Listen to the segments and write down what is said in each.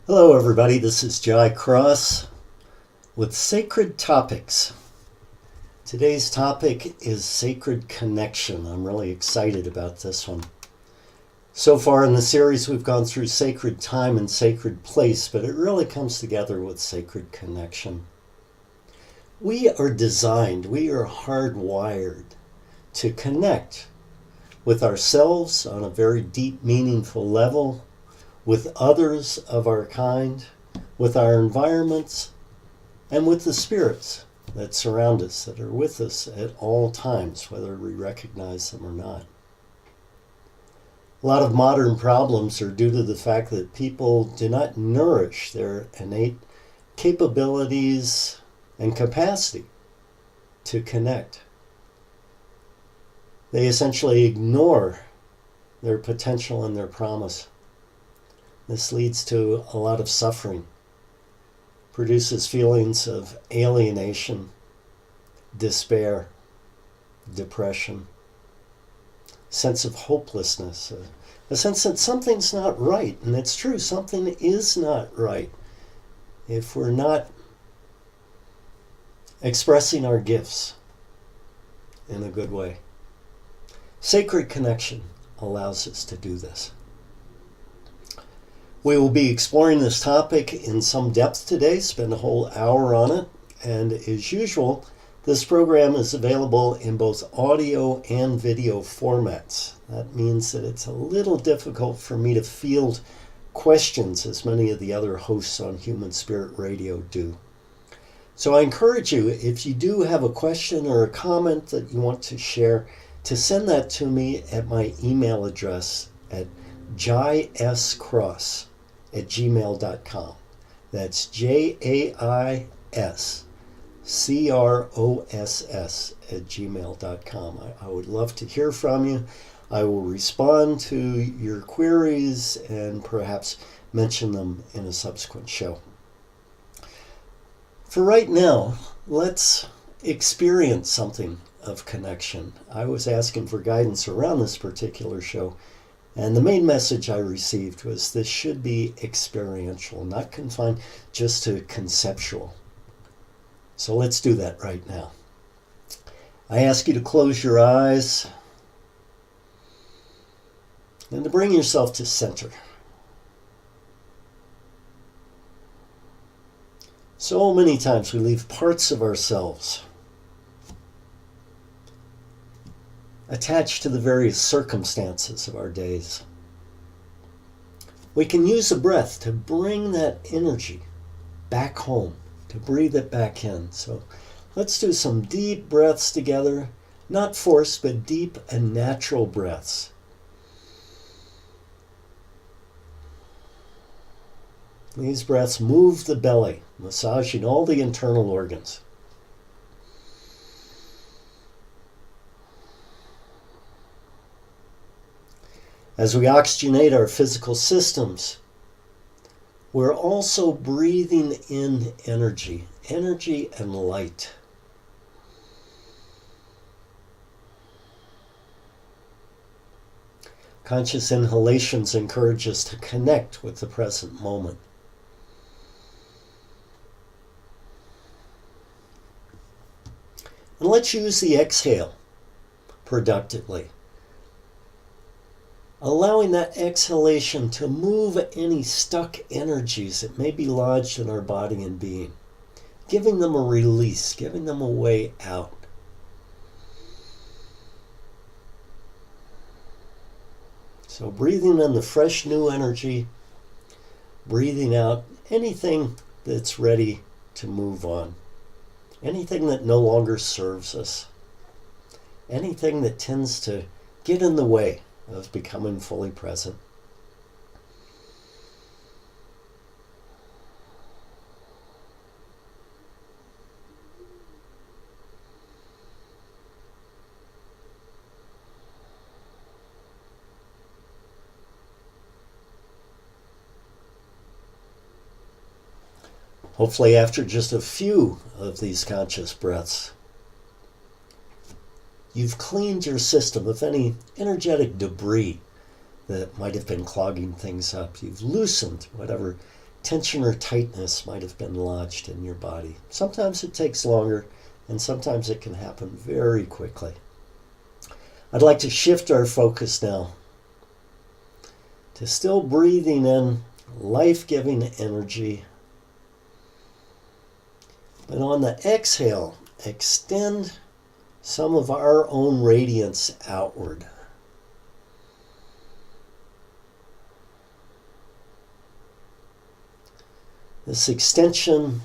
Hello everybody, this is Jai Cross with Sacred Topics. Today's topic is sacred connection. I'm really excited about this one. So far in the series we've gone through sacred time and sacred place, but it really comes together with sacred connection. We are hardwired to connect with ourselves on a very deep, meaningful level, with others of our kind, with our environments, and with the spirits that surround us, that are with us at all times, whether we recognize them or not. A lot of modern problems are due to the fact that people do not nourish their innate capabilities and capacity to connect. They essentially ignore their potential and their promise. This leads to a lot of suffering, produces feelings of alienation, despair, depression, sense of hopelessness, a sense that something's not right. And it's true, something is not right if we're not expressing our gifts in a good way. Sacred connection allows us to do this. We will be exploring this topic in some depth today, spend a whole hour on it, and as usual, this program is available in both audio and video formats. That means that it's a little difficult for me to field questions as many of the other hosts on Human Spirit Radio do. So I encourage you, if you do have a question or a comment that you want to share, to send that to me at my email address at jaiscross@gmail.com. That's jaiscross@gmail.com. I would love to hear from you. I will respond to your queries and perhaps mention them in a subsequent show. For right now, let's experience something of connection. I was asking for guidance around this particular show, and the main message I received was this should be experiential, not confined just to conceptual. So let's do that right now. I ask you to close your eyes and to bring yourself to center. So many times we leave parts of ourselves attached to the various circumstances of our days. We can use the breath to bring that energy back home, to breathe it back in. So let's do some deep breaths together, not forced, but deep and natural breaths. These breaths move the belly, massaging all the internal organs. As we oxygenate our physical systems, we're also breathing in energy and light. Conscious inhalations encourage us to connect with the present moment. And let's use the exhale productively, allowing that exhalation to move any stuck energies that may be lodged in our body and being, giving them a release, giving them a way out. So breathing in the fresh new energy, breathing out anything that's ready to move on, anything that no longer serves us, anything that tends to get in the way of becoming fully present. Hopefully, after just a few of these conscious breaths, you've cleaned your system of any energetic debris that might have been clogging things up. You've loosened whatever tension or tightness might have been lodged in your body. Sometimes it takes longer, and sometimes it can happen very quickly. I'd like to shift our focus now to still breathing in life-giving energy. But on the exhale, extend some of our own radiance outward. This extension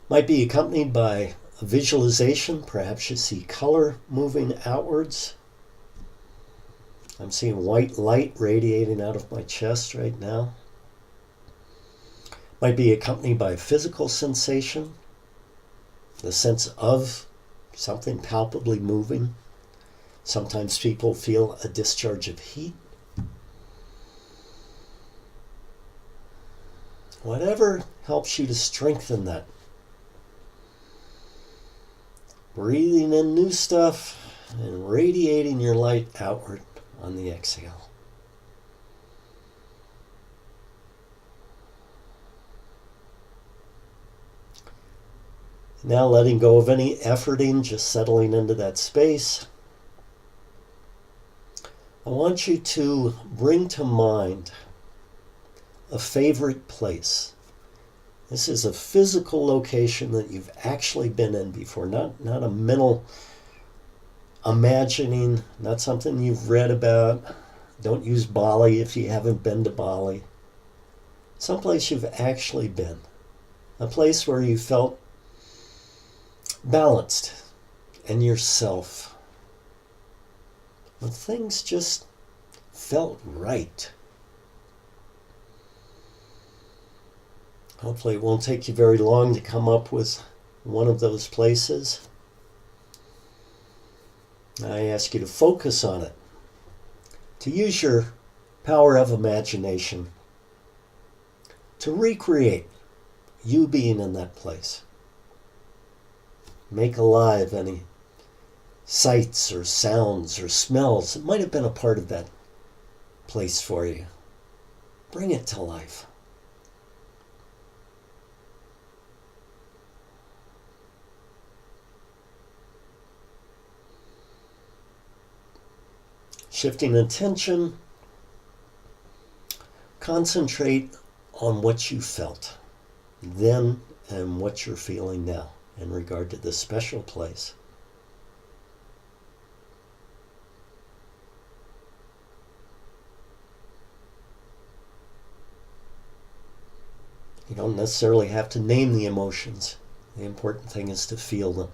might be accompanied by a visualization. Perhaps you see color moving outwards. I'm seeing white light radiating out of my chest right now. Might be accompanied by physical sensation, the sense of something palpably moving. Sometimes people feel a discharge of heat. Whatever helps you to strengthen that. Breathing in new stuff and radiating your light outward on the exhale. Now letting go of any efforting, just settling into that space. I want you to bring to mind a favorite place. This is a physical location that you've actually been in before, not a mental imagining, not something you've read about. Don't use Bali if you haven't been to Bali. Someplace you've actually been. A place where you felt balanced and yourself. When things just felt right. Hopefully it won't take you very long to come up with one of those places. I ask you to focus on it, to use your power of imagination, to recreate you being in that place. Make alive any sights or sounds or smells that might have been a part of that place for you. Bring it to life. Shifting attention, concentrate on what you felt then and what you're feeling now in regard to this special place. You don't necessarily have to name the emotions. The important thing is to feel them.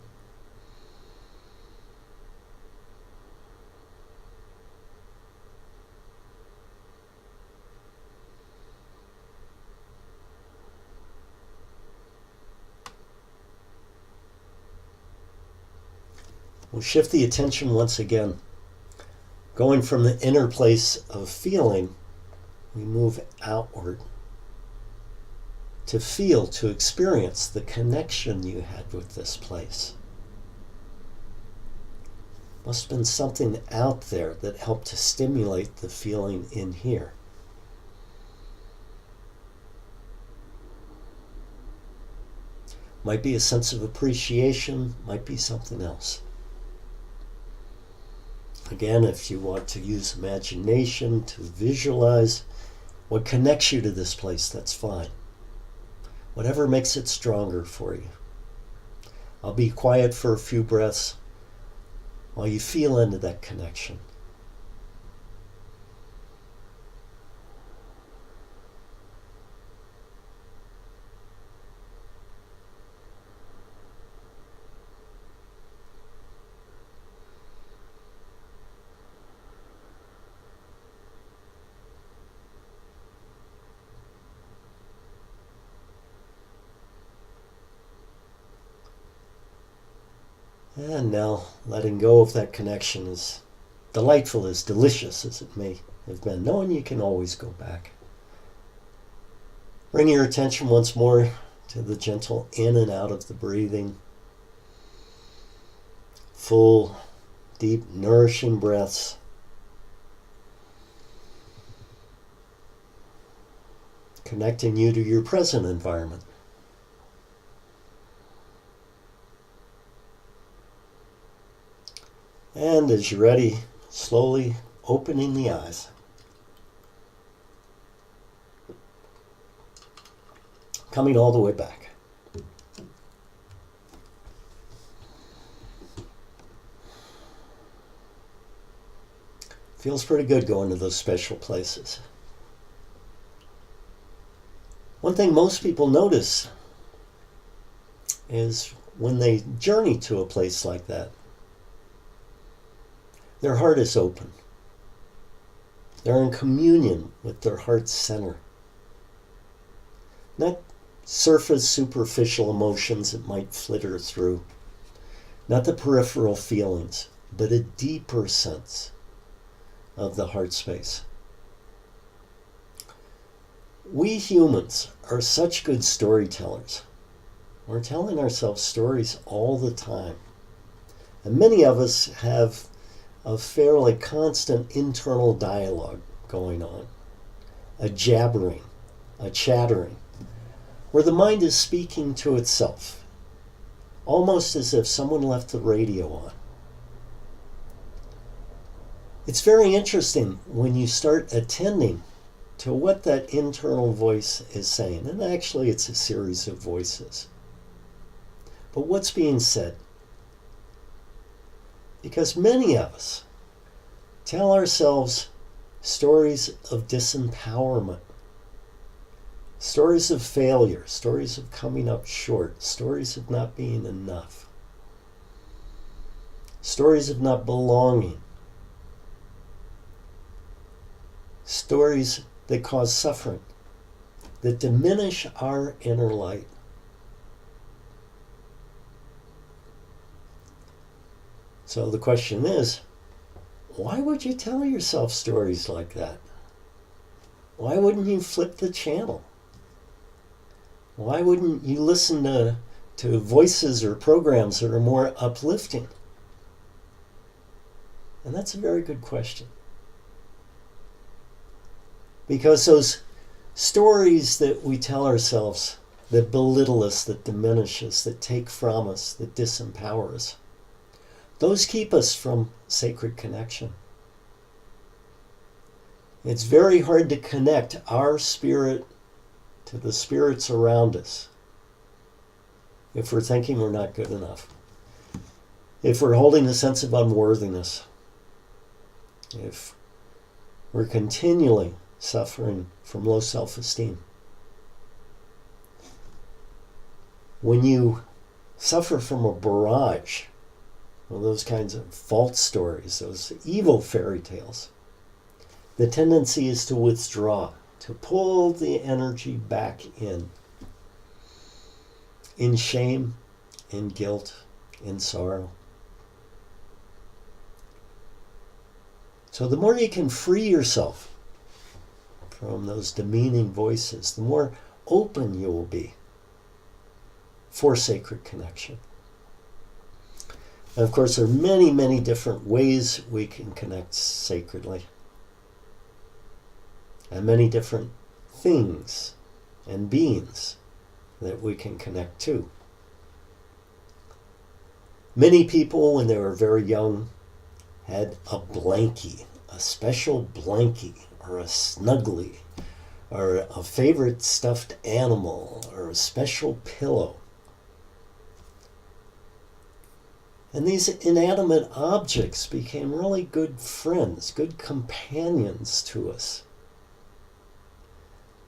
We'll shift the attention once again. Going from the inner place of feeling, we move outward to feel, to experience the connection you had with this place. Must have been something out there that helped to stimulate the feeling in here. Might be a sense of appreciation, might be something else. Again, if you want to use imagination to visualize what connects you to this place, that's fine. Whatever makes it stronger for you. I'll be quiet for a few breaths while you feel into that connection. And now letting go of that connection, as delightful, as delicious as it may have been, knowing you can always go back. Bring your attention once more to the gentle in and out of the breathing. Full, deep, nourishing breaths. connecting you to your present environment. And as you're ready, slowly opening the eyes. Coming all the way back. Feels pretty good going to those special places. One thing most people notice is when they journey to a place like that, their heart is open. They're in communion with their heart's center. Not surface, superficial emotions that might flitter through. Not the peripheral feelings, but a deeper sense of the heart space. We humans are such good storytellers. We're telling ourselves stories all the time. And many of us have a fairly constant internal dialogue going on. A jabbering, a chattering, where the mind is speaking to itself, almost as if someone left the radio on. It's very interesting when you start attending to what that internal voice is saying. And actually, it's a series of voices. But what's being said? Because many of us tell ourselves stories of disempowerment, stories of failure, stories of coming up short, stories of not being enough, stories of not belonging, stories that cause suffering, that diminish our inner light. So the question is, why would you tell yourself stories like that? Why wouldn't you flip the channel? Why wouldn't you listen to voices or programs that are more uplifting? And that's a very good question. Because those stories that we tell ourselves that belittle us, that diminish us, that take from us, that disempower us, those keep us from sacred connection. It's very hard to connect our spirit to the spirits around us if we're thinking we're not good enough, if we're holding a sense of unworthiness, if we're continually suffering from low self-esteem. When you suffer from a barrage, well, those kinds of false stories, those evil fairy tales, the tendency is to withdraw, to pull the energy back in shame, in guilt, in sorrow. So the more you can free yourself from those demeaning voices, the more open you will be for sacred connection. And of course, there are many, many different ways we can connect sacredly. And many different things and beings that we can connect to. Many people, when they were very young, had a blankie, a special blankie, or a snuggly, or a favorite stuffed animal, or a special pillow. And these inanimate objects became really good friends, good companions to us.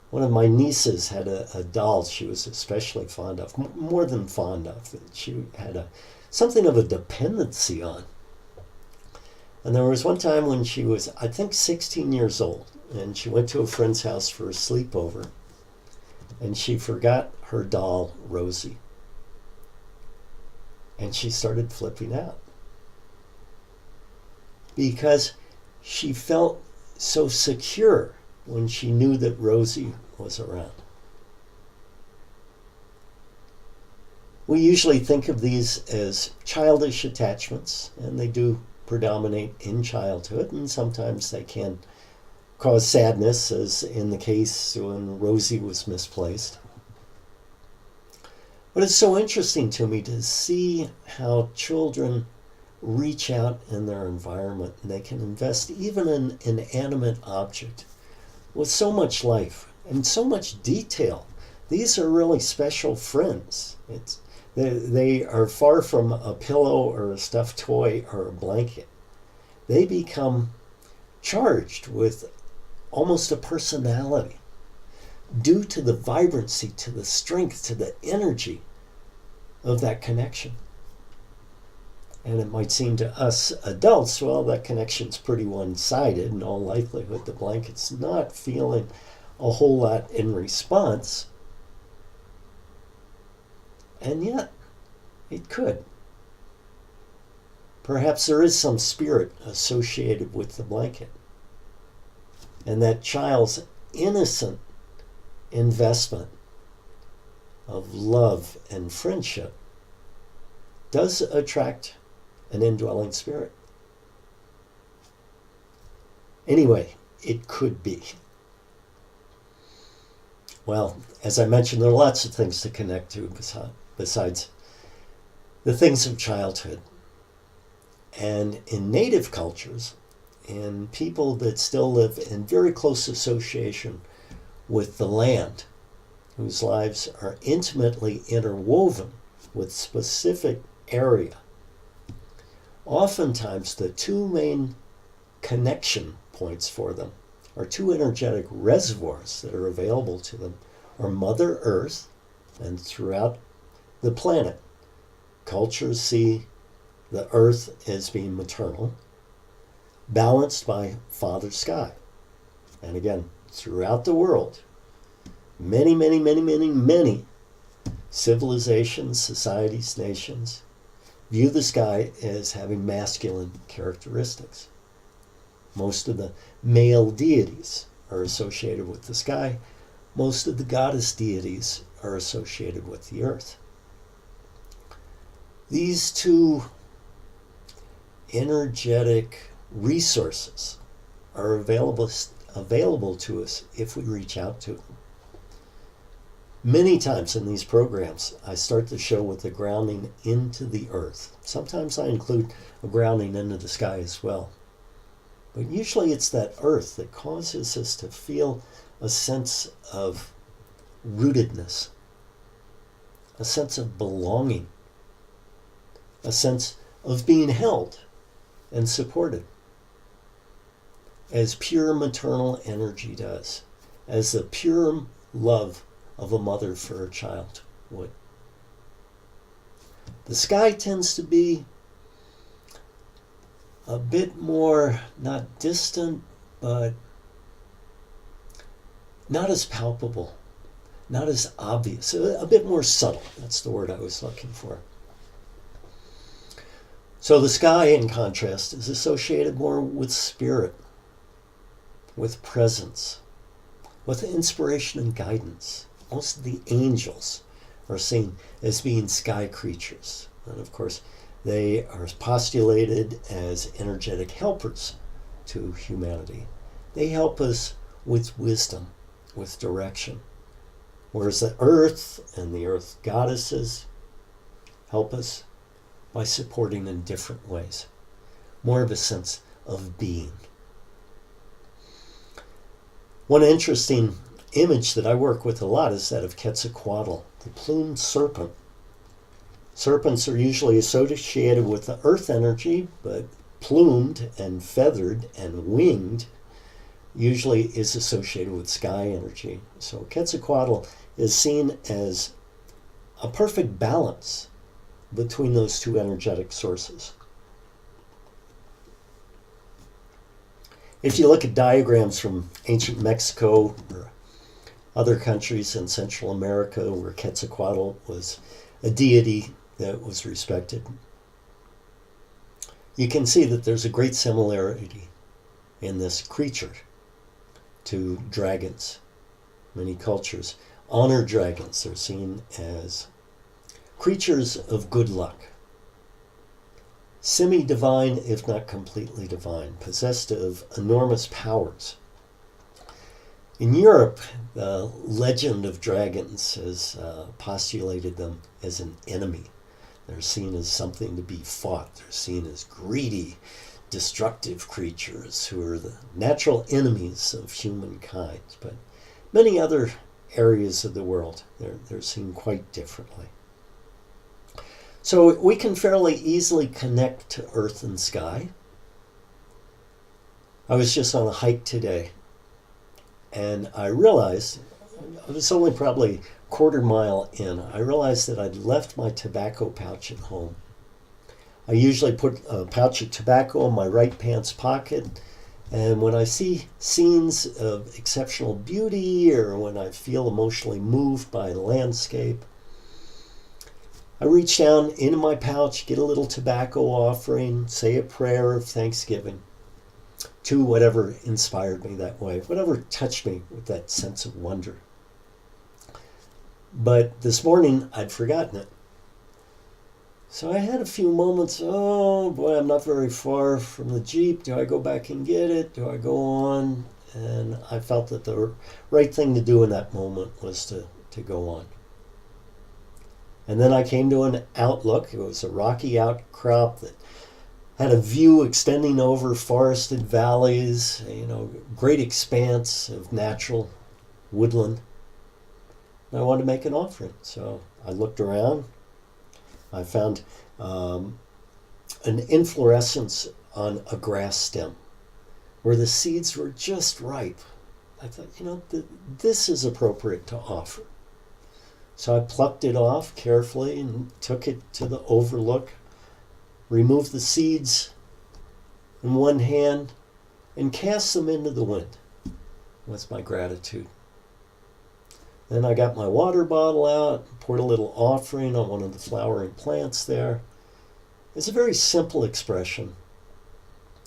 One of my nieces had a doll she was especially fond of, more than fond of. She had something of a dependency on. And there was one time when she was, I think, 16 years old, and she went to a friend's house for a sleepover, and she forgot her doll, Rosie. And she started flipping out because she felt so secure when she knew that Rosie was around. We usually think of these as childish attachments, and they do predominate in childhood, and sometimes they can cause sadness, as in the case when Rosie was misplaced. But it's so interesting to me to see how children reach out in their environment, and they can invest even in an inanimate object with so much life and so much detail. These are really special friends. They are far from a pillow or a stuffed toy or a blanket. They become charged with almost a personality due to the vibrancy, to the strength, to the energy of that connection. And it might seem to us adults, well, that connection's pretty one-sided. In all likelihood, the blanket's not feeling a whole lot in response. And yet, it could. Perhaps there is some spirit associated with the blanket. And that child's innocent investment of love and friendship does attract an indwelling spirit. Anyway, it could be. Well, as I mentioned, there are lots of things to connect to besides the things of childhood. And in native cultures, in people that still live in very close association with the land, whose lives are intimately interwoven with specific area, oftentimes the two main connection points for them, or two energetic reservoirs that are available to them, are Mother Earth, and throughout the planet, cultures see the Earth as being maternal, balanced by Father Sky. And again, throughout the world, many civilizations, societies, nations view the sky as having masculine characteristics. Most of the male deities are associated with the sky. Most of the goddess deities are associated with the earth. These two energetic resources are available to us if we reach out to them. Many times in these programs, I start the show with a grounding into the earth. Sometimes I include a grounding into the sky as well. But usually it's that earth that causes us to feel a sense of rootedness, a sense of belonging, a sense of being held and supported, as pure maternal energy does, as the pure love of a mother for her child would. The sky tends to be a bit more, not distant, but not as palpable, not as obvious, a bit more subtle. That's the word I was looking for. So the sky, in contrast, is associated more with spirit, with presence, with inspiration and guidance. Most of the angels are seen as being sky creatures. And of course, they are postulated as energetic helpers to humanity. They help us with wisdom, with direction. Whereas the earth and the earth goddesses help us by supporting in different ways. More of a sense of being. One interesting image that I work with a lot is that of Quetzalcoatl, the plumed serpent. Serpents are usually associated with the earth energy, but plumed and feathered and winged usually is associated with sky energy. So Quetzalcoatl is seen as a perfect balance between those two energetic sources. If you look at diagrams from ancient Mexico or other countries in Central America where Quetzalcoatl was a deity that was respected, you can see that there's a great similarity in this creature to dragons. Many cultures honor dragons. They're seen as creatures of good luck, semi-divine, if not completely divine, possessed of enormous powers. In Europe, the legend of dragons has postulated them as an enemy. They're seen as something to be fought. They're seen as greedy, destructive creatures who are the natural enemies of humankind. But many other areas of the world, they're seen quite differently. So we can fairly easily connect to earth and sky. I was just on a hike today, and I realized, I was only probably a quarter mile in, I realized that I'd left my tobacco pouch at home. I usually put a pouch of tobacco in my right pants pocket, and when I see scenes of exceptional beauty or when I feel emotionally moved by a landscape, I reach down into my pouch, get a little tobacco offering, say a prayer of thanksgiving to whatever inspired me that way, whatever touched me with that sense of wonder. But this morning, I'd forgotten it. So I had a few moments, oh boy, I'm not very far from the Jeep. Do I go back and get it? Do I go on? And I felt that the right thing to do in that moment was to go on. And then I came to an outlook. It was a rocky outcrop that had a view extending over forested valleys, great expanse of natural woodland. And I wanted to make an offering. So I looked around. I found an inflorescence on a grass stem where the seeds were just ripe. I thought, this is appropriate to offer. So I plucked it off carefully and took it to the overlook, removed the seeds in one hand, and cast them into the wind with my gratitude. Then I got my water bottle out, poured a little offering on one of the flowering plants there. It's a very simple expression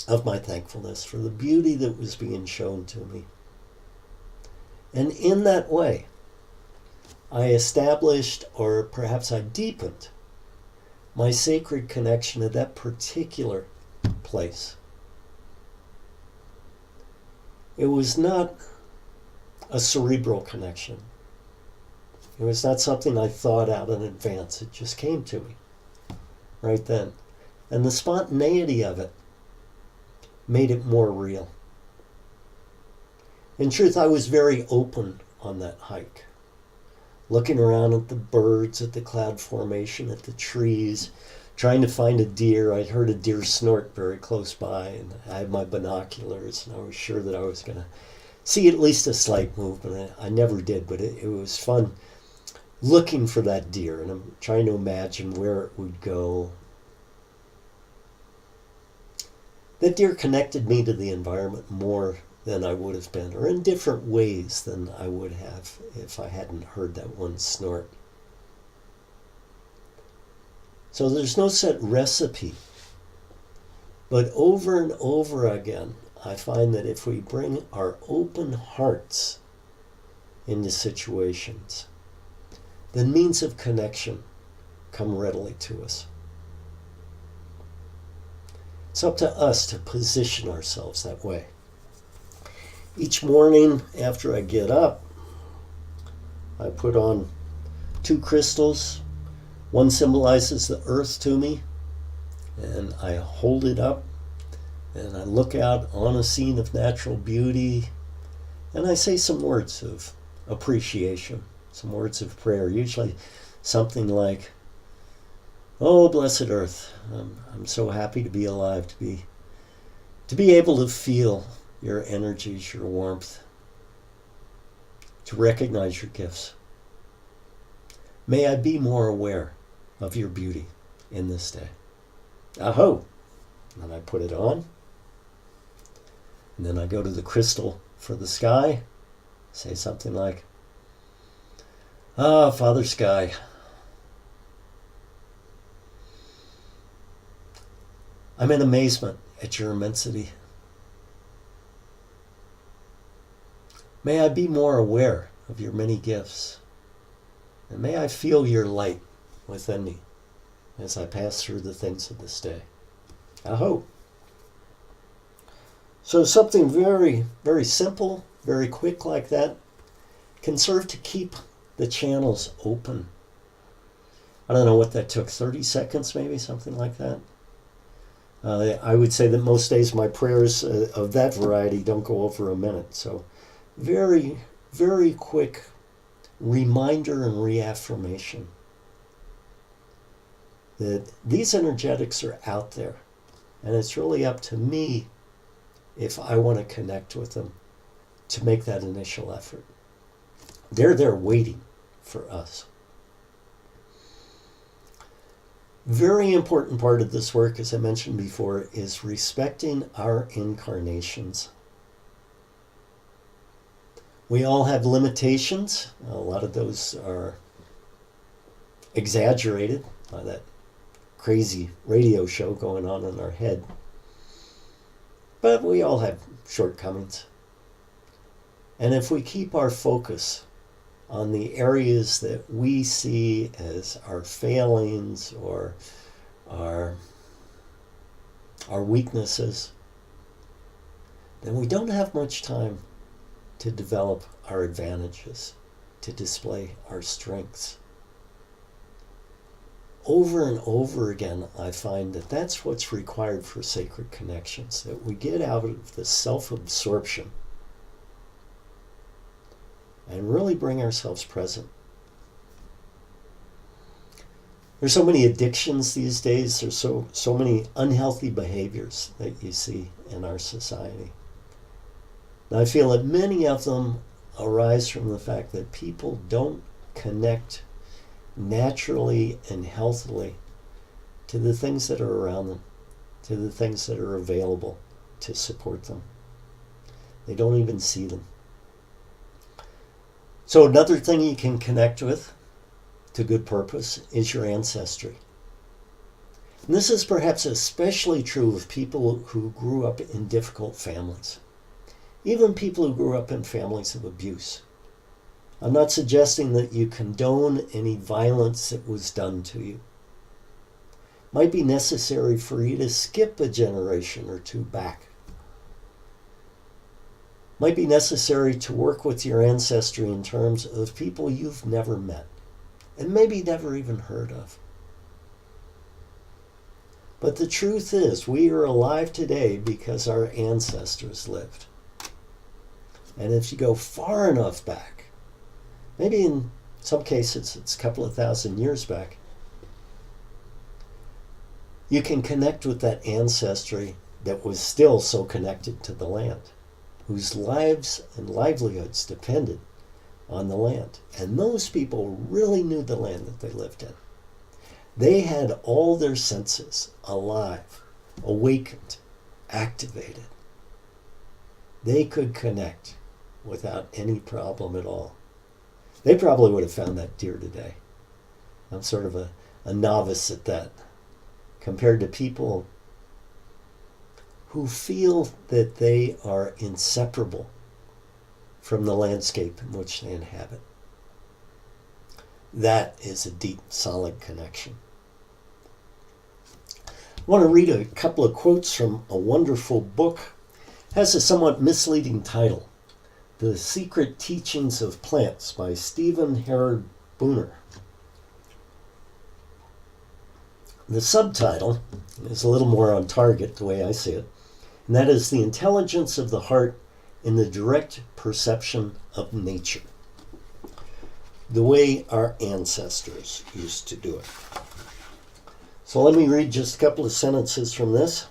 of my thankfulness for the beauty that was being shown to me. And in that way, I established, or perhaps I deepened, my sacred connection to that particular place. It was not a cerebral connection. It was not something I thought out in advance. It just came to me right then. And the spontaneity of it made it more real. In truth, I was very open on that hike. Looking around at the birds, at the cloud formation, at the trees, trying to find a deer. I'd heard a deer snort very close by, and I had my binoculars, and I was sure that I was going to see at least a slight movement. I never did, but it was fun looking for that deer, and I'm trying to imagine where it would go. That deer connected me to the environment more than I would have been, or in different ways than I would have if I hadn't heard that one snort. So there's no set recipe, but over and over again, I find that if we bring our open hearts into situations, then means of connection come readily to us. It's up to us to position ourselves that way. Each morning after I get up, I put on 2 crystals. One symbolizes the earth to me, and I hold it up, and I look out on a scene of natural beauty, and I say some words of appreciation, some words of prayer, usually something like, "Oh, blessed earth, I'm so happy to be alive, to be able to feel your energies, your warmth, to recognize your gifts. May I be more aware of your beauty in this day. Aho!" And I put it on. And then I go to the crystal for the sky, say something like, "Ah, Father Sky, I'm in amazement at your immensity. May I be more aware of your many gifts, and may I feel your light within me as I pass through the things of this day. Aho." So something very, very simple, very quick like that, can serve to keep the channels open. I don't know what that took, 30 seconds maybe, something like that. I would say that most days my prayers of that variety don't go over a minute. So very, very quick reminder and reaffirmation that these energetics are out there. And it's really up to me, if I want to connect with them, to make that initial effort. They're there waiting for us. Very important part of this work, as I mentioned before, is respecting our incarnations. We all have limitations. A lot of those are exaggerated by that crazy radio show going on in our head. But we all have shortcomings. And if we keep our focus on the areas that we see as our failings or our weaknesses, then we don't have much time to develop our advantages, to display our strengths. Over and over again, I find that that's what's required for sacred connections, that we get out of the self-absorption and really bring ourselves present. There's so many addictions these days. There's so many unhealthy behaviors that you see in our society. And I feel that many of them arise from the fact that people don't connect naturally and healthily to the things that are around them, to the things that are available to support them. They don't even see them. So another thing you can connect with to good purpose is your ancestry. And this is perhaps especially true of people who grew up in difficult families, even people who grew up in families of abuse. I'm not suggesting that you condone any violence that was done to you. It might be necessary for you to skip a generation or two back. Might be necessary to work with your ancestry in terms of people you've never met and maybe never even heard of. But the truth is, we are alive today because our ancestors lived. And if you go far enough back, maybe in some cases it's a couple of thousand years back, you can connect with that ancestry that was still so connected to the land, whose lives and livelihoods depended on the land. And those people really knew the land that they lived in. They had all their senses alive, awakened, activated. They could connect without any problem at all. They probably would have found that deer today. I'm sort of a novice at that, compared to people who feel that they are inseparable from the landscape in which they inhabit. That is a deep, solid connection. I want to read a couple of quotes from a wonderful book. It has a somewhat misleading title, The Secret Teachings of Plants by Stephen Herod Booner. The subtitle is a little more on target, the way I see it, and that is The Intelligence of the Heart in the Direct Perception of Nature. The way our ancestors used to do it. So let me read just a couple of sentences from this.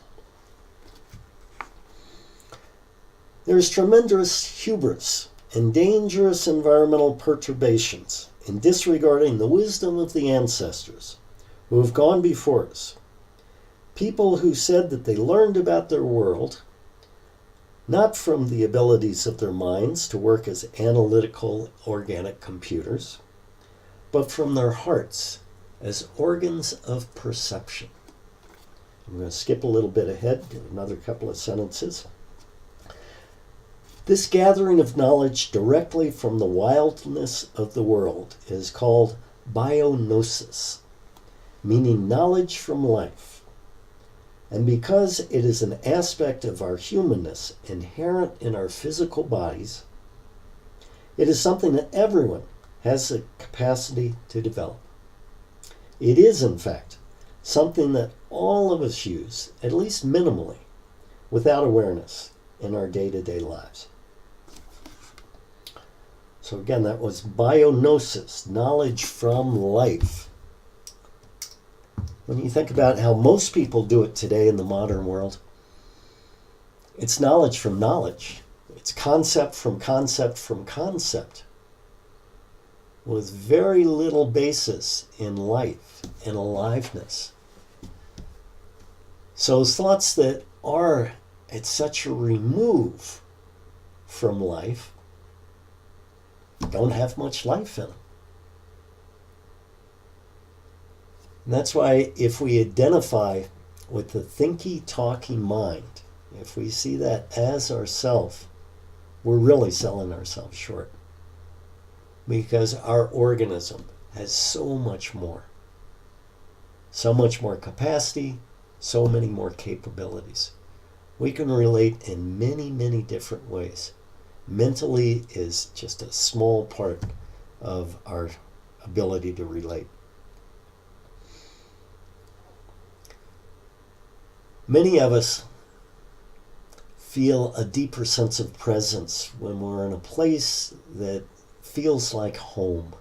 There is tremendous hubris and dangerous environmental perturbations in disregarding the wisdom of the ancestors who have gone before us. People who said that they learned about their world not from the abilities of their minds to work as analytical organic computers, but from their hearts as organs of perception. I'm going to skip a little bit ahead, get another couple of sentences. This gathering of knowledge directly from the wildness of the world is called bionosis, meaning knowledge from life. And because it is an aspect of our humanness inherent in our physical bodies, It is something that everyone has the capacity to develop. It is, in fact, something that all of us use, at least minimally, without awareness in our day-to-day lives. So again, that was bionosis, knowledge from life. When you think about how most people do it today in the modern world, it's knowledge from knowledge. It's concept from concept from concept, with very little basis in life and aliveness. So those thoughts that are at such a remove from life don't have much life in them. And that's why if we identify with the thinky, talky mind, if we see that as ourself, we're really selling ourselves short. Because our organism has so much more capacity, so many more capabilities. We can relate in many, many different ways. Mentally is just a small part of our ability to relate. Many of us feel a deeper sense of presence when we're in a place that feels like home.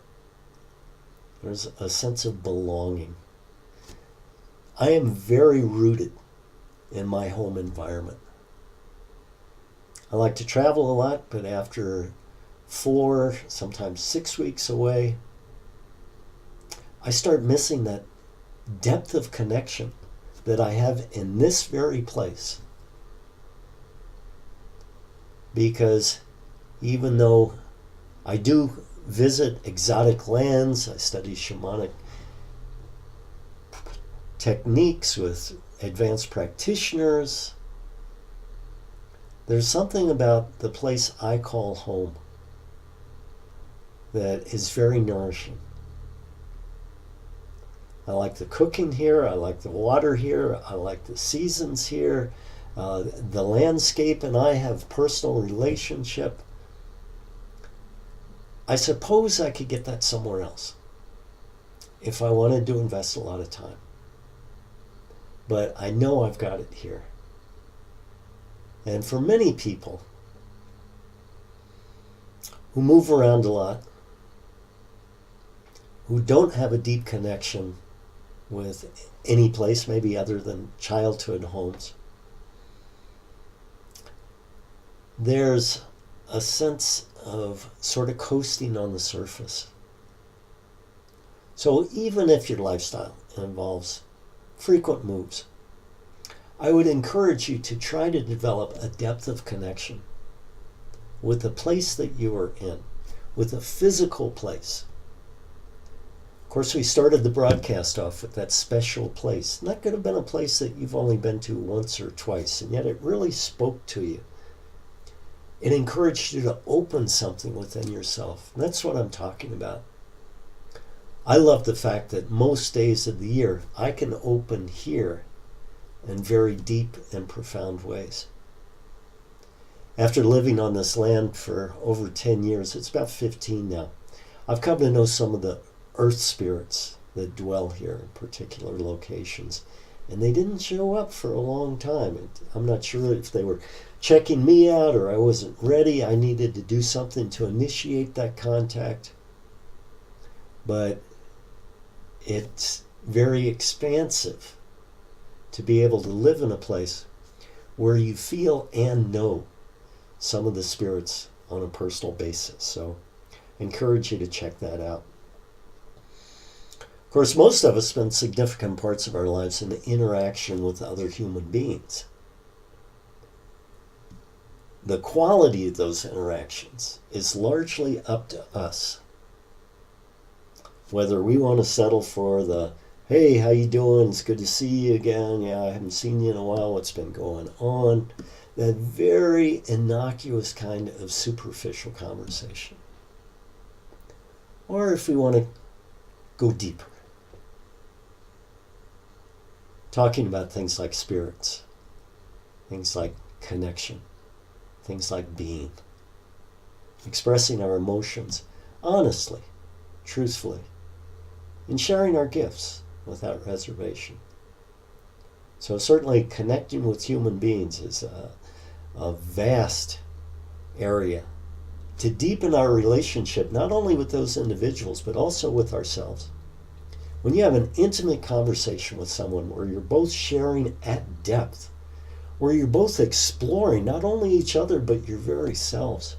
There's a sense of belonging. I am very rooted in my home environment. I like to travel a lot, but after 4, sometimes 6 weeks away, I start missing that depth of connection that I have in this very place. Because even though I do visit exotic lands, I study shamanic techniques with advanced practitioners, there's something about the place I call home that is very nourishing. I like the cooking here, I like the water here, I like the seasons here, the landscape and I have personal relationship. I suppose I could get that somewhere else if I wanted to invest a lot of time. But I know I've got it here. And for many people who move around a lot, who don't have a deep connection with any place, maybe other than childhood homes, there's a sense of sort of coasting on the surface. So even if your lifestyle involves frequent moves, I would encourage you to try to develop a depth of connection with the place that you are in, with a physical place. Of course, we started the broadcast off with that special place. And that could have been a place that you've only been to once or twice, and yet it really spoke to you. It encouraged you to open something within yourself. And that's what I'm talking about. I love the fact that most days of the year, I can open here in very deep and profound ways. After living on this land for over 10 years, it's about 15 now, I've come to know some of the earth spirits that dwell here in particular locations. And they didn't show up for a long time. I'm not sure if they were checking me out or I wasn't ready. I needed to do something to initiate that contact. But it's very expansive to be able to live in a place where you feel and know some of the spirits on a personal basis. So I encourage you to check that out. Of course, most of us spend significant parts of our lives in interaction with other human beings. The quality of those interactions is largely up to us. Whether we want to settle for the, hey, how you doing? It's good to see you again. Yeah, I haven't seen you in a while. What's been going on? That very innocuous kind of superficial conversation. Or if we want to go deeper, talking about things like spirits, things like connection, things like being. expressing our emotions honestly, truthfully, and sharing our gifts without reservation. So certainly connecting with human beings is a vast area to deepen our relationship, not only with those individuals, but also with ourselves. When you have an intimate conversation with someone where you're both sharing at depth, where you're both exploring not only each other, but your very selves,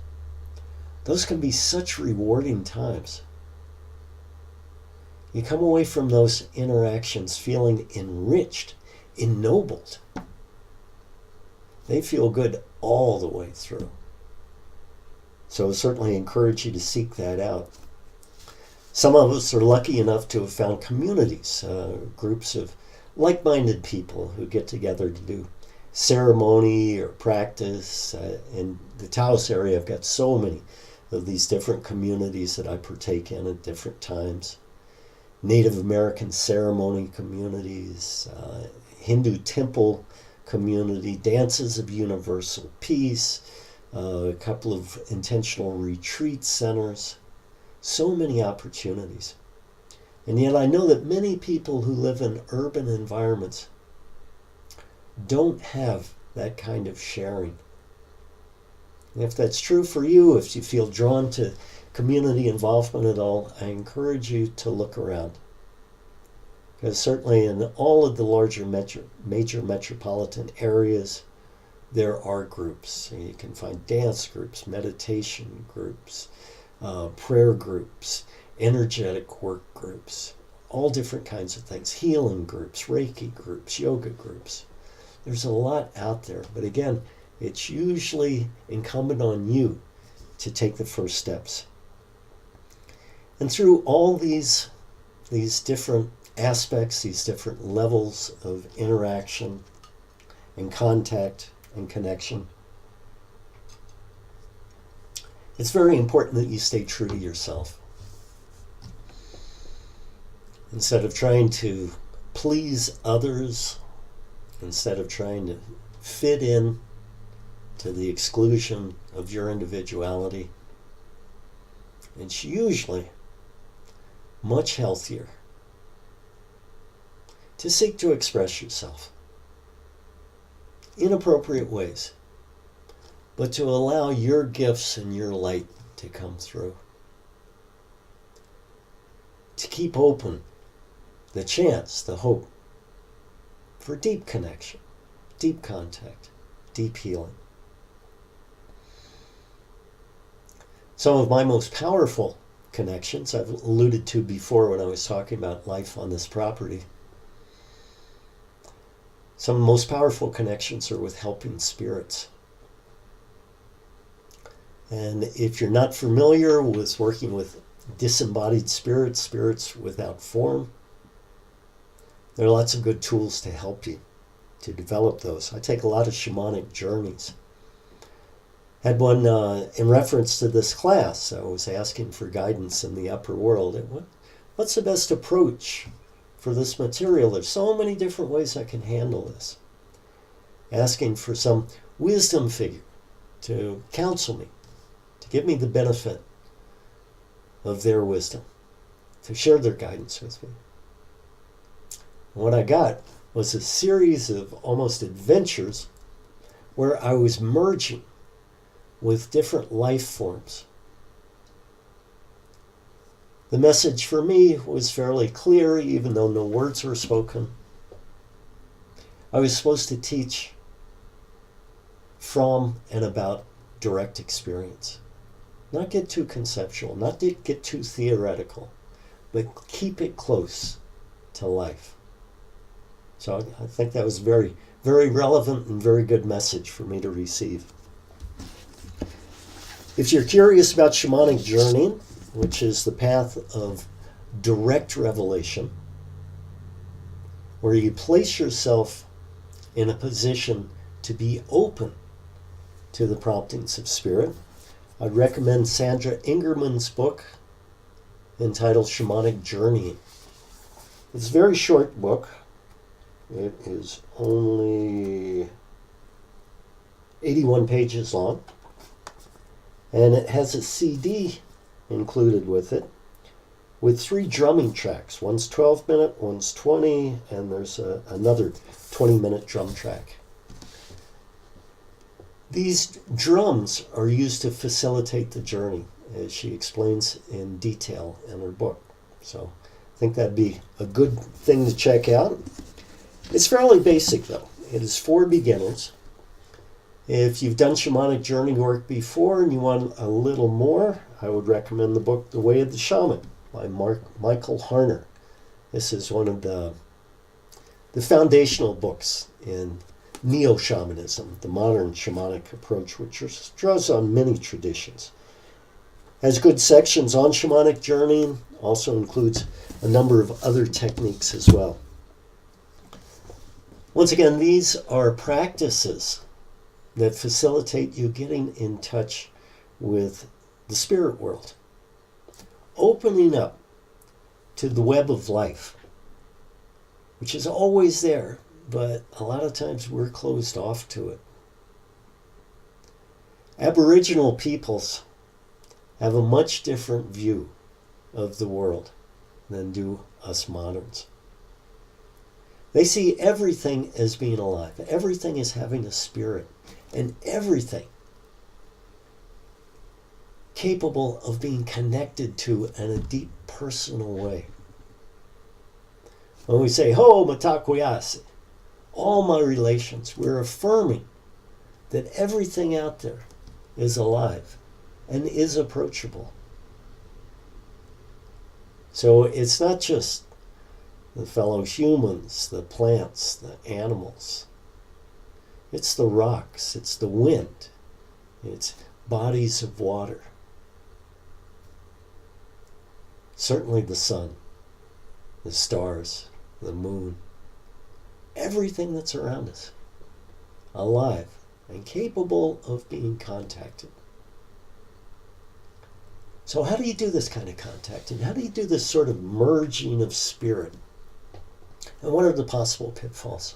those can be such rewarding times. You come away from those interactions feeling enriched, ennobled. They feel good all the way through. So I certainly encourage you to seek that out. Some of us are lucky enough to have found communities, groups of like-minded people who get together to do ceremony or practice. In the Taos area, I've got so many of these different communities that I partake in at different times. Native American ceremony communities, Hindu temple community, dances of universal peace, a couple of intentional retreat centers, so many opportunities. And yet I know that many people who live in urban environments don't have that kind of sharing. And if that's true for you, if you feel drawn to community involvement at all, I encourage you to look around. Because certainly in all of the larger major metropolitan areas, there are groups. You can find dance groups, meditation groups, prayer groups, energetic work groups, all different kinds of things, healing groups, Reiki groups, yoga groups. There's a lot out there. But again, it's usually incumbent on you to take the first steps. And through all these different aspects, these different levels of interaction and contact and connection, it's very important that you stay true to yourself. Instead of trying to please others, instead of trying to fit in to the exclusion of your individuality, it's usually much healthier to seek to express yourself in appropriate ways, but to allow your gifts and your light to come through. To keep open the chance, the hope for deep connection, deep contact, deep healing. Some of my most powerful connections I've alluded to before when I was talking about life on this property. Some of the most powerful connections are with helping spirits. And if you're not familiar with working with disembodied spirits, spirits without form, there are lots of good tools to help you to develop those. I take a lot of shamanic journeys. Had one in reference to this class. I was asking for guidance in the upper world. What's the best approach for this material? There's so many different ways I can handle this. Asking for some wisdom figure to counsel me, to give me the benefit of their wisdom, to share their guidance with me. And what I got was a series of almost adventures where I was merging with different life forms. The message for me was fairly clear, even though no words were spoken. I was supposed to teach from and about direct experience. Not get too conceptual, not get too theoretical, but keep it close to life. So I think that was very, very relevant and very good message for me to receive. If you're curious about shamanic journeying, which is the path of direct revelation, where you place yourself in a position to be open to the promptings of spirit, I'd recommend Sandra Ingerman's book entitled Shamanic Journeying. It's a very short book. It is only 81 pages long. And it has a CD included with it with 3 drumming tracks. One's 12-minute, one's 20, and there's another 20-minute drum track. These drums are used to facilitate the journey, as she explains in detail in her book. So I think that'd be a good thing to check out. It's fairly basic, though. It is for beginners. If you've done shamanic journey work before and you want a little more, I would recommend the book The Way of the Shaman by Michael Harner. This is one of the foundational books in neo-shamanism, the modern shamanic approach, which draws on many traditions. Has good sections on shamanic journeying, also includes a number of other techniques as well. Once again, these are practices that facilitate you getting in touch with the spirit world, opening up to the web of life, which is always there, but a lot of times we're closed off to it. Aboriginal peoples have a much different view of the world than do us moderns. They see everything as being alive. Everything is having a spirit. And everything capable of being connected to in a deep personal way. When we say, ho matakwiyasi, all my relations, we're affirming that everything out there is alive and is approachable. So it's not just the fellow humans, the plants, the animals. It's the rocks, it's the wind, it's bodies of water. Certainly the sun, the stars, the moon, everything that's around us, alive and capable of being contacted. So how do you do this kind of contacting? How do you do this sort of merging of spirit? And what are the possible pitfalls?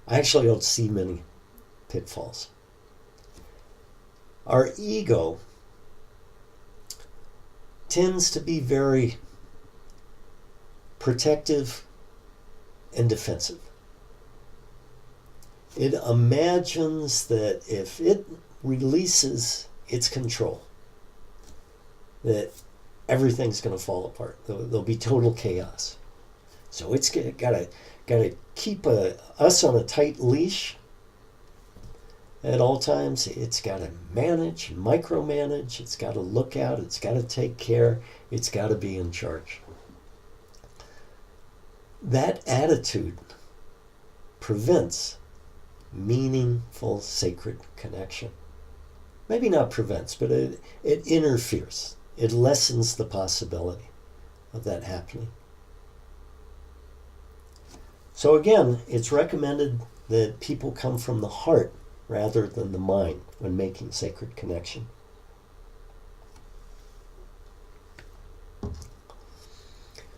I actually don't see many pitfalls. Our ego tends to be very protective and defensive. It imagines that if it releases its control, that everything's going to fall apart. There'll be total chaos. So it's got to keep us on a tight leash at all times. It's got to manage, micromanage. It's got to look out. It's got to take care. It's got to be in charge. That attitude prevents meaningful sacred connection. Maybe not prevents, but it interferes. It lessens the possibility of that happening. So again, it's recommended that people come from the heart rather than the mind when making sacred connection.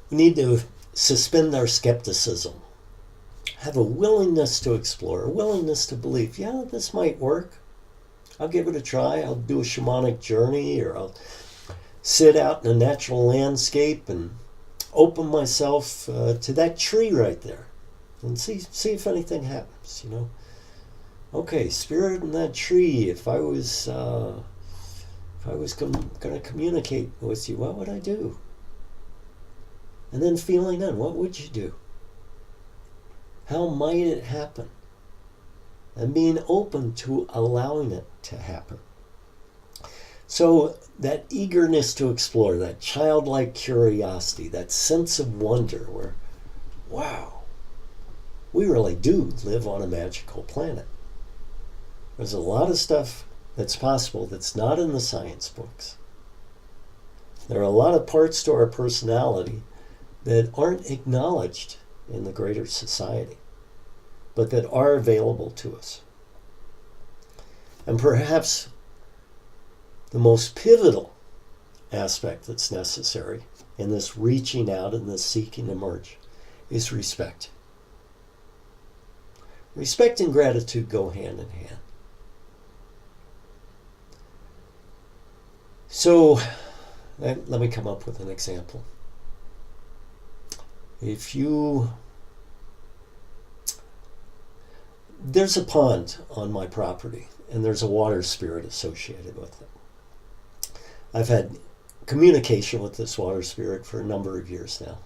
We need to suspend our skepticism. Have a willingness to explore, a willingness to believe, yeah, this might work. I'll give it a try. I'll do a shamanic journey, or I'll sit out in a natural landscape and open myself to that tree right there and see if anything happens, you know. Okay, spirit in that tree, if I was going to communicate with you, what would I do? And then feeling in, what would you do? How might it happen? And being open to allowing it to happen. So that eagerness to explore, that childlike curiosity, that sense of wonder where, wow, we really do live on a magical planet. There's a lot of stuff that's possible that's not in the science books. There are a lot of parts to our personality that aren't acknowledged in the greater society, but that are available to us. And perhaps the most pivotal aspect that's necessary in this reaching out and this seeking to merge is respect. Respect and gratitude go hand in hand. So let me come up with an example. There's a pond on my property, and there's a water spirit associated with it. I've had communication with this water spirit for a number of years now.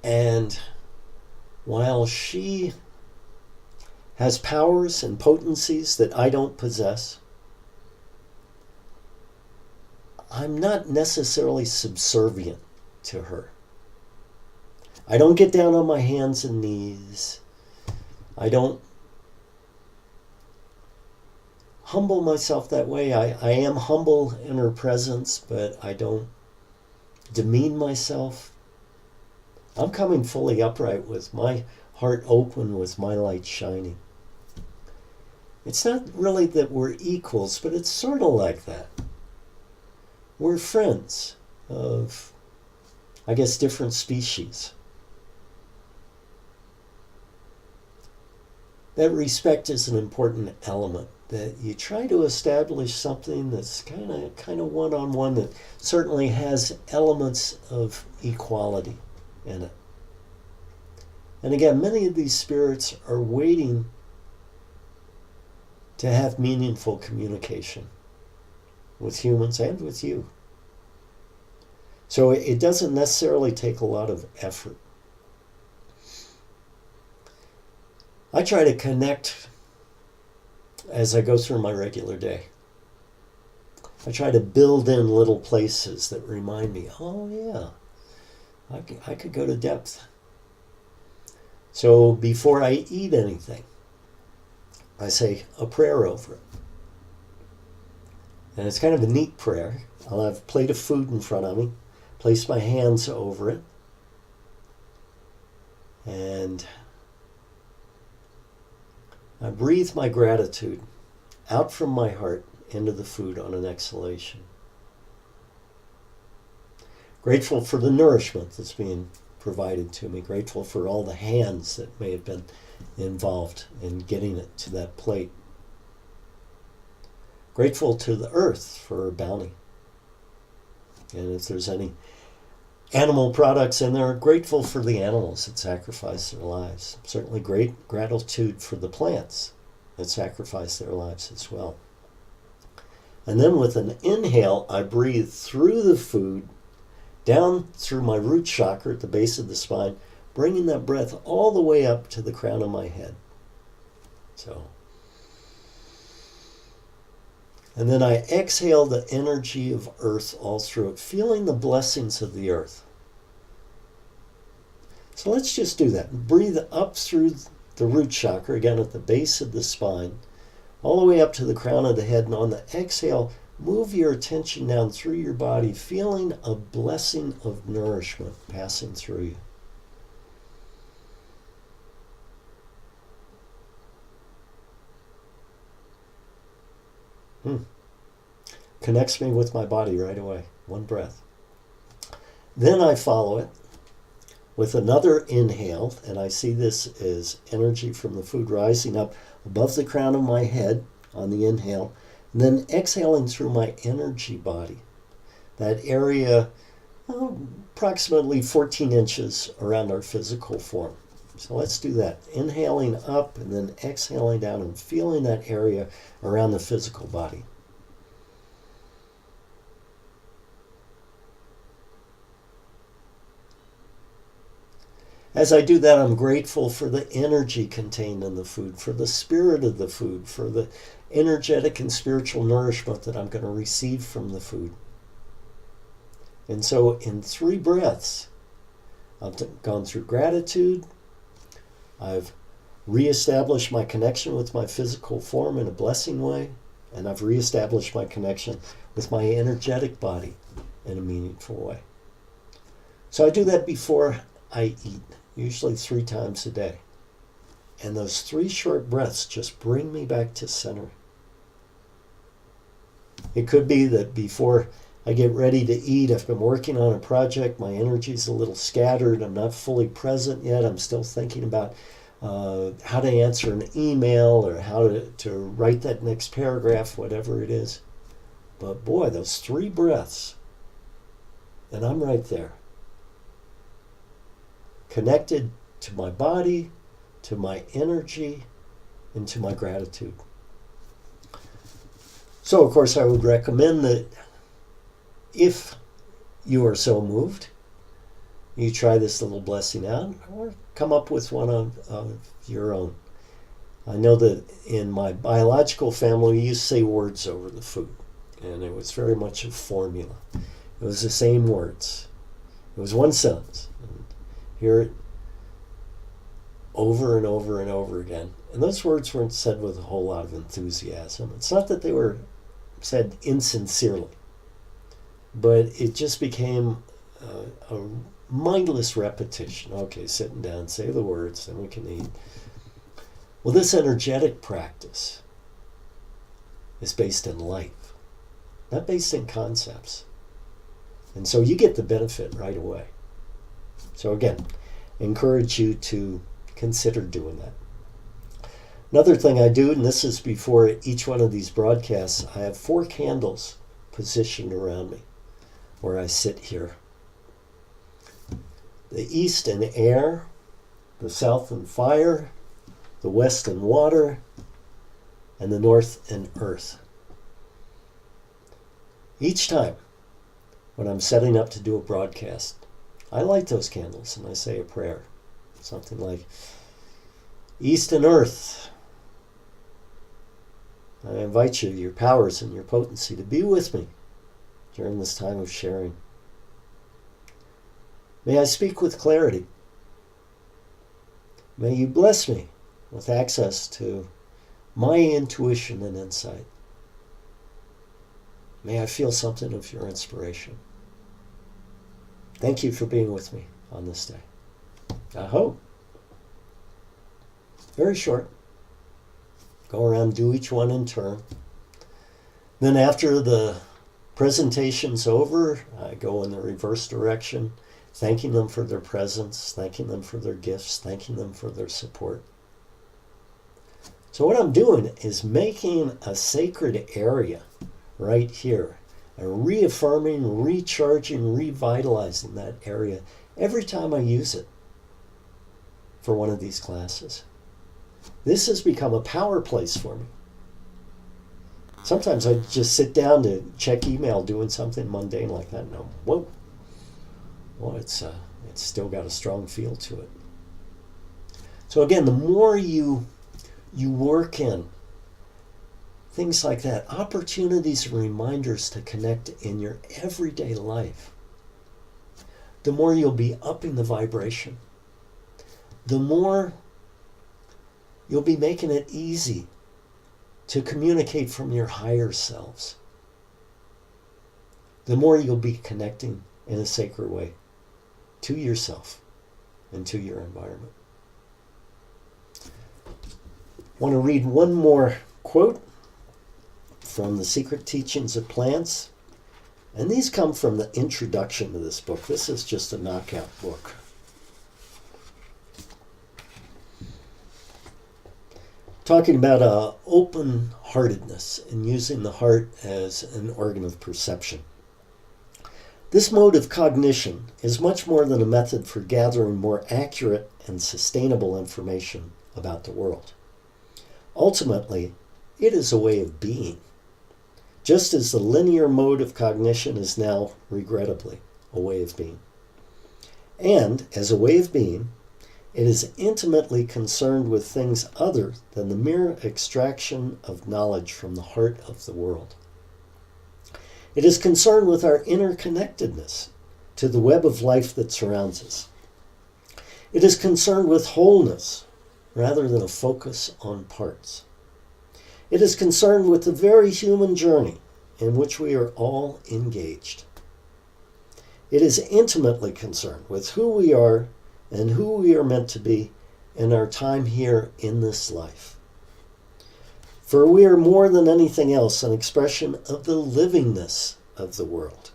And while she has powers and potencies that I don't possess, I'm not necessarily subservient to her. I don't get down on my hands and knees. I don't humble myself that way. I am humble in her presence, but I don't demean myself. I'm coming fully upright with my heart open, with my light shining. It's not really that we're equals, but it's sort of like that. We're friends of, I guess, different species. That respect is an important element, that you try to establish something that's kind of one-on-one, that certainly has elements of equality in it. And again, many of these spirits are waiting to have meaningful communication with humans and with you. So it doesn't necessarily take a lot of effort. I try to connect as I go through my regular day. I try to build in little places that remind me, oh yeah, I could go to depth. So before I eat anything, I say a prayer over it. And it's kind of a neat prayer. I'll have a plate of food in front of me, place my hands over it, and I breathe my gratitude out from my heart into the food on an exhalation. Grateful for the nourishment that's being provided to me. Grateful for all the hands that may have been involved in getting it to that plate. Grateful to the earth for her bounty. And if there's any animal products in there, grateful for the animals that sacrifice their lives. Certainly great gratitude for the plants that sacrifice their lives as well. And then with an inhale, I breathe through the food, down through my root chakra at the base of the spine, bringing that breath all the way up to the crown of my head. And then I exhale the energy of earth all through it, feeling the blessings of the earth. So let's just do that. Breathe up through the root chakra, again at the base of the spine, all the way up to the crown of the head. And on the exhale, move your attention down through your body, feeling a blessing of nourishment passing through you. Connects me with my body right away. One breath. Then I follow it with another inhale, and I see this as energy from the food rising up above the crown of my head on the inhale, and then exhaling through my energy body. That area, approximately 14 inches around our physical form. So let's do that. Inhaling up and then exhaling down and feeling that area around the physical body. As I do that, I'm grateful for the energy contained in the food, for the spirit of the food, for the energetic and spiritual nourishment that I'm going to receive from the food. And so in 3 breaths, I've gone through gratitude, I've reestablished my connection with my physical form in a blessing way, and I've reestablished my connection with my energetic body in a meaningful way. So I do that before I eat, usually 3 times a day. And those 3 short breaths just bring me back to center. It could be that before I get ready to eat, I've been working on a project, my energy's a little scattered, I'm not fully present yet, I'm still thinking about how to answer an email or how to write that next paragraph, whatever it is. But boy, those 3 breaths, and I'm right there. Connected to my body, to my energy, and to my gratitude. So, of course, I would recommend that if you are so moved, you try this little blessing out or come up with one of your own. I know that in my biological family, we used to say words over the food, and it was very much a formula. It was the same words. It was one sentence. And hear it over and over and over again. And those words weren't said with a whole lot of enthusiasm. It's not that they were said insincerely, but it just became a mindless repetition. Okay, sitting down, say the words, then we can eat. Well, this energetic practice is based in life, not based in concepts. And so you get the benefit right away. So again, encourage you to consider doing that. Another thing I do, and this is before each one of these broadcasts, I have 4 candles positioned around me where I sit here. The east in air, the south in fire, the west in water, and the north in earth. Each time when I'm setting up to do a broadcast, I light those candles and I say a prayer. Something like, East and earth, I invite you, your powers and your potency, to be with me during this time of sharing. May I speak with clarity. May you bless me with access to my intuition and insight. May I feel something of your inspiration. Thank you for being with me on this day. I hope. Very short. Go around, do each one in turn. Then after the presentation's over, I go in the reverse direction, thanking them for their presence, thanking them for their gifts, thanking them for their support. So what I'm doing is making a sacred area right here, and reaffirming, recharging, revitalizing that area every time I use it for one of these classes. This has become a power place for me. Sometimes I just sit down to check email doing something mundane like that, and I'm, whoa, well, it's still got a strong feel to it. So again, the more you work in things like that, opportunities and reminders to connect in your everyday life, the more you'll be upping the vibration. The more you'll be making it easy to communicate from your higher selves. The more you'll be connecting in a sacred way to yourself and to your environment. I want to read one more quote from The Secret Teachings of Plants. And these come from the introduction to this book. This is just a knockout book. Talking about open-heartedness and using the heart as an organ of perception. This mode of cognition is much more than a method for gathering more accurate and sustainable information about the world. Ultimately, it is a way of being, just as the linear mode of cognition is now, regrettably, a way of being. And, as a way of being, it is intimately concerned with things other than the mere extraction of knowledge from the heart of the world. It is concerned with our interconnectedness to the web of life that surrounds us. It is concerned with wholeness rather than a focus on parts. It is concerned with the very human journey in which we are all engaged. It is intimately concerned with who we are and who we are meant to be in our time here in this life. For we are more than anything else an expression of the livingness of the world.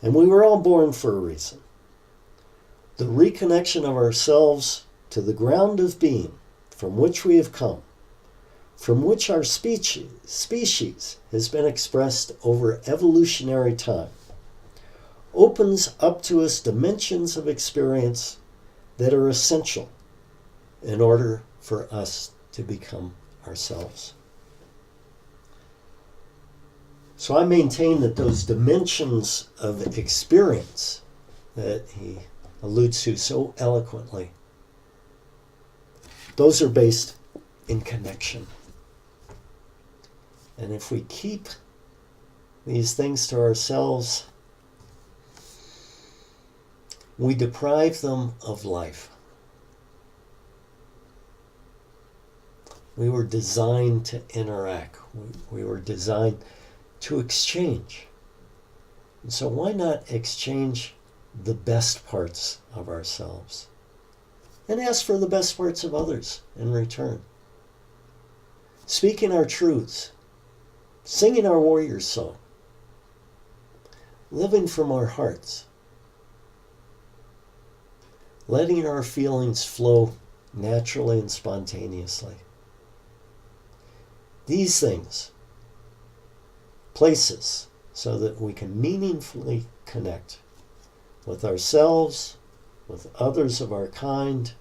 And we were all born for a reason. The reconnection of ourselves to the ground of being from which we have come from which our species has been expressed over evolutionary time, opens up to us dimensions of experience that are essential in order for us to become ourselves. So I maintain that those dimensions of experience that he alludes to so eloquently, those are based in connection. And if we keep these things to ourselves, we deprive them of life. We were designed to interact. We were designed to exchange. And so why not exchange the best parts of ourselves and ask for the best parts of others in return? Speaking our truths, singing our warrior song, living from our hearts, letting our feelings flow naturally and spontaneously. These things place us so that we can meaningfully connect with ourselves, with others of our kind,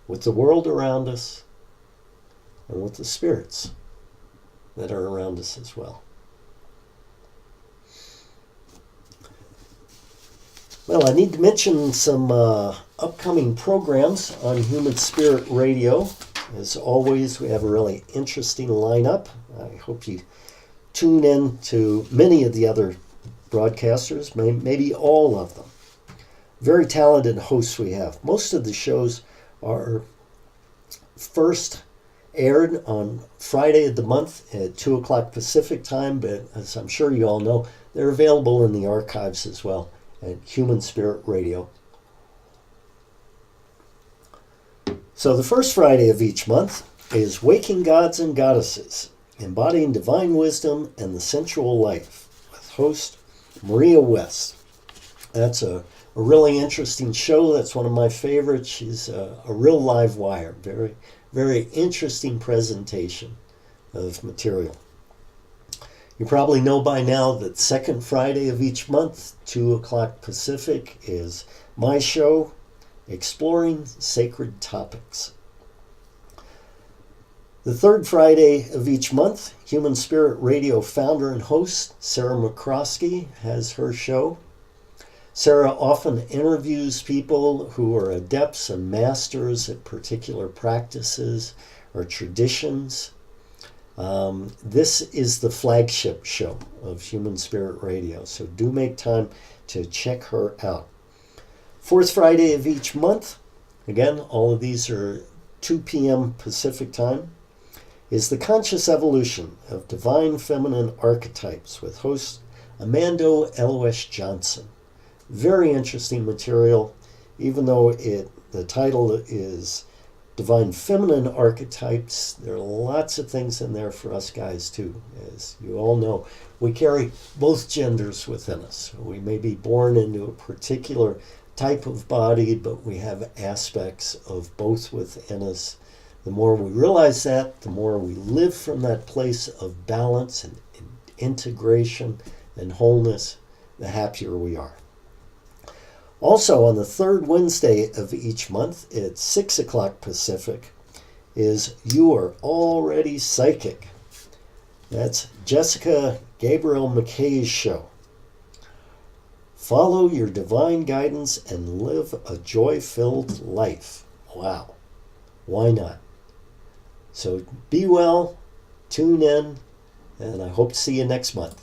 with the world around us, and with the spirits that are around us as well. Well, I need to mention some upcoming programs on Human Spirit Radio. As always, we have a really interesting lineup. I hope you tune in to many of the other broadcasters, maybe all of them. Very talented hosts we have. Most of the shows are first aired on Friday of the month at 2 o'clock Pacific time, but as I'm sure you all know, they're available in the archives as well at Human Spirit Radio. So the first Friday of each month is Waking Gods and Goddesses, Embodying Divine Wisdom and the Sensual Life, with host Maria West. That's a really interesting show. That's one of my favorites. She's a real live wire. Very, very interesting presentation of material. You probably know by now that second Friday of each month, 2 o'clock Pacific, is my show, Exploring Sacred Topics. The third Friday of each month, Human Spirit Radio founder and host Sarah McCroskey has her show. Sarah often interviews people who are adepts and masters at particular practices or traditions. This is the flagship show of Human Spirit Radio, so do make time to check her out. Fourth Friday of each month, again, all of these are 2 p.m. Pacific time, is the Conscious Evolution of Divine Feminine Archetypes with host Amando Eloise Johnson. Very interesting material, even though the title is Divine Feminine Archetypes. There are lots of things in there for us guys too. As you all know, we carry both genders within us. We may be born into a particular type of body, but we have aspects of both within us. The more we realize that, the more we live from that place of balance and integration and wholeness, the happier we are. Also, on the third Wednesday of each month at 6 o'clock Pacific is You Are Already Psychic. That's Jessica Gabriel McKay's show. Follow your divine guidance and live a joy-filled life. Wow. Why not? So be well, tune in, and I hope to see you next month.